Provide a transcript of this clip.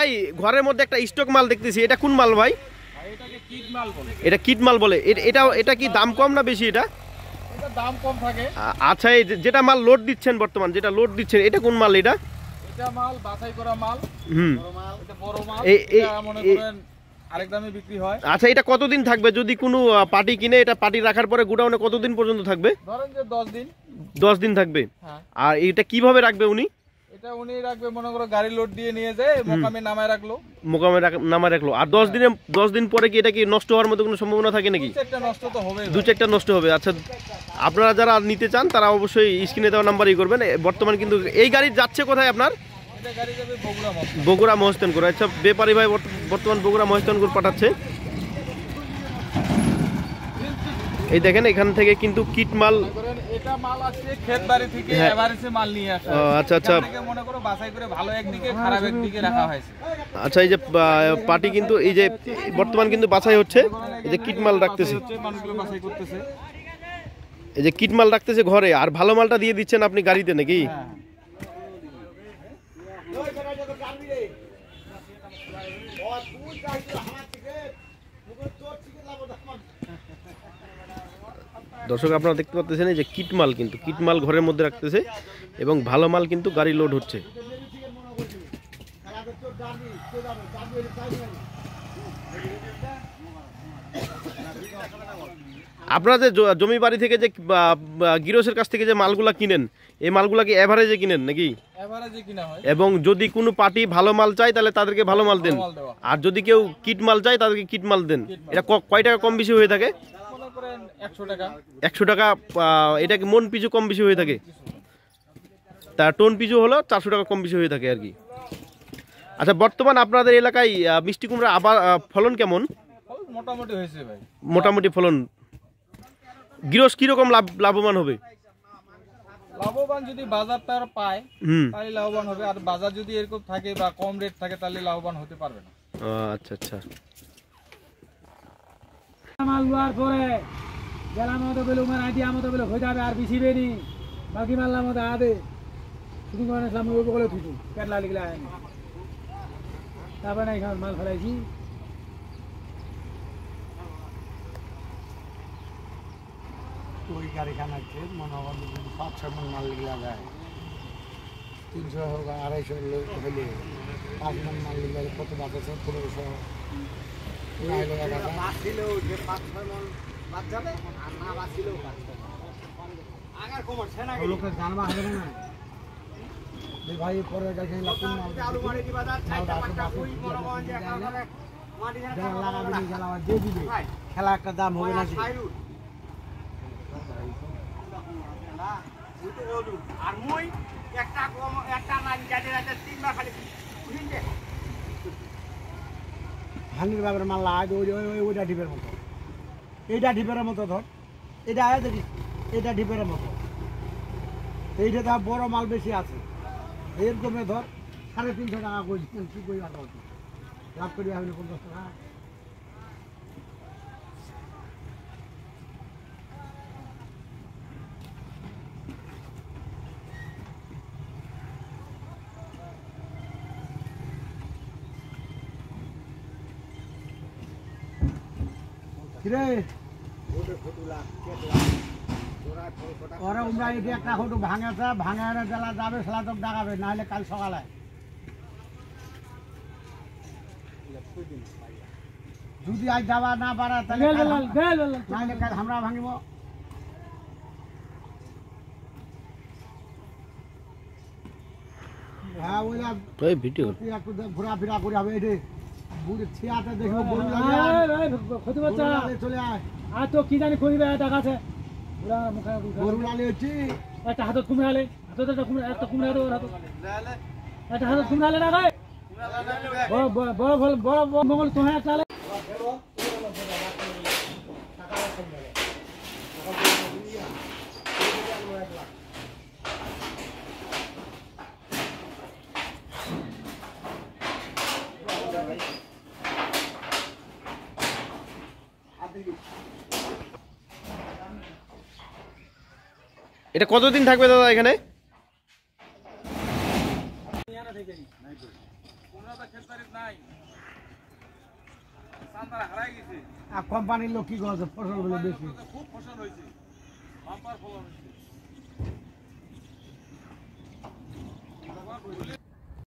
ভাই ঘরের মধ্যে একটা স্টক মাল দেখতেছি, এটা কোন মাল ভাই? এটা কিট মাল বলে। এটা কি দাম কম না বেশি? এটা দাম কম থাকে। আচ্ছা, এই যেটা মাল লোড দিচ্ছেন বর্তমান, যেটা লোড দিচ্ছেন, এটা কোন মাল? এটা মাল বাছাই করা মাল। এটা বড় মাল, মনে করেন আরেক দামে বিক্রি হয়। আচ্ছা, এটা কতদিন থাকবে যদি কোনো পার্টি কিনে? এটা পার্টি রাখার পরে গোডাউনে কতদিন পর্যন্ত থাকবে? ধরেন যে 10 দিন। 10 দিন থাকবে। আর এটা কিভাবে রাখবে উনি? এটা উনি রাখবে, মনে করো গাড়ি লোড দিয়ে নিয়ে যায় মোকামে নামায় রাখলো। মোকামে নামায় রাখলো। আর 10 দিন পরে কি এটা কি নষ্ট হওয়ার মতো কোনো সম্ভাবনা থাকে নাকি? 2-4টা নষ্ট তো হবে। 2-4টা নষ্ট হবে। আচ্ছা, আপনারা যারা নিতে চান তারা অবশ্যই স্ক্রিনে দেওয়া নাম্বারই করবেন। বর্তমান কিন্তু এই গাড়ি যাচ্ছে কোথায় আপনার? গাড়ি যাবে বগুড়া মহস্তানগর। আচ্ছা, ব্যাপারী ভাই বর্তমান বগুড়া মহস্তানগর পাঠাচ্ছে। এই দেখেন, এখান থেকে কিন্তু কিট মাল, এটা মাল আসছে ক্ষেত বাড়ি থেকে, এভারেজে মাল নিয়ে আসে। আচ্ছা আচ্ছা, মনে করো বাছাই করে ভালো একদিকে খারাপ একদিকে রাখা হয়েছে। আচ্ছা, এই যে পার্টি কিন্তু এই যে বর্তমান কিন্তু বাছাই হচ্ছে, এই যে কিট মাল রাখতেছে, মানুষগুলো বাছাই করতেছে, এই যে কিট মাল রাখতেছে ঘরে, আর ভালো মালটা দিয়ে দিচ্ছেন আপনি গাড়িতে নাকি? দর্শক আপনারা দেখতে পাচ্ছেন এই যে কিট মাল, কিন্তু কিট মাল ঘরের মধ্যে রাখতেছে এবং ভালো মাল কিন্তু গাড়ি লোড হচ্ছে। আপনারা যে জমি বাড়ি থেকে যে গৃহস্থের কাছ থেকে যে মালগুলা কিনেন, এই মালগুলা কি এভারেজে কিনেন নাকি? এভারেজে কিনা হয়। এবং যদি কোনো পার্টি ভালো মাল চায় তাহলে তাদেরকে ভালো মাল দেন, আর যদি কেউ কিট মাল চায় তাদেরকে কিট মাল দেন। এটা কয় টাকা কম বেশি হয়ে থাকে? 100 টাকা। এটা কি মন পিছু কম বেশি হয়ে থাকে? তার টন পিছু হলো 400 টাকা কম বেশি হয়ে থাকে আর কি। আচ্ছা, বর্তমান আপনাদের এলাকায় মিষ্টি কুমড়া আবার ফলন কেমন? মোটামুটি হয়েছে ভাই। মোটামুটি ফলন। গৃহস্থ কিরকম লাভবান হবে? লাভবান যদি বাজারটা পায় তাহলে লাভবান হবে, আর বাজার যদি এরকম থাকে বা কম রেট থাকে তাহলে লাভবান হতে পারবে না। আচ্ছা আচ্ছা, মাল লওয়ার পরে গেলাম মতো বেলে উমার আইডিয়া মতো বেলে হয়ে যাবে, আর বেশি বেনি বাকি মাল্লার মতো আদে শুধু করে ইসলাম ওই বলে থুতু পেটলা লিখলে আয়নি, তারপরে না এখানে মাল ফেলাইছি। ওই গাড়িখানা মনে হয় 5-6 মন মাল লিখলা যায়, 300 হোক 250 লোক হলে 5 মন মাল লিখলে কত বাঁচে? 1500 লোকের জানবা হবে না ভাই। পরে খেলা একটা দাম হবে না। হানির বাবার মাল্লা ওইটা ঢিপের মতো, এইটা ঢিপের মতো ধর, এটা দেখি এটা ঢিপের মতো, এইটা তো বড় মাল বেশি আছে। এরকমে ধর 350 টাকা করে কি করি লাভ করি আমি 50 টাকা। ওরা উমরা এটি একটা হটু ভাঙেছে, ভাঙার জেলা যাবে সেলা তো ডাকাবে, নাহলে কাল সকালে যদি আজ যাওয়া না পারে তাহলে নাহলে কাল আমরা ভাঙিব। হ্যাঁ, ওই ভিডিও একটু ঘোরাফেরা করে হবে। এটি বুড়ি ছিয়াতে দেখবো চলে আয়, আর তো কি জানি করিবে দেখাছে গরু লালি হচ্ছি একটা হাতত কুমড়ালে, হাতত একটা কুমড়া, একটা কুমড়া একটা হাতত কুমড়ালে না গায়ে বড় বড় মঙ্গল তোমার একটা। এটা কতদিন থাকবে দাদা এখানে? আর কোম্পানির লোক কি করছে ফসলগুলো বেশি খুব ফসল হয়েছে বাম্পার ফলন হয়েছে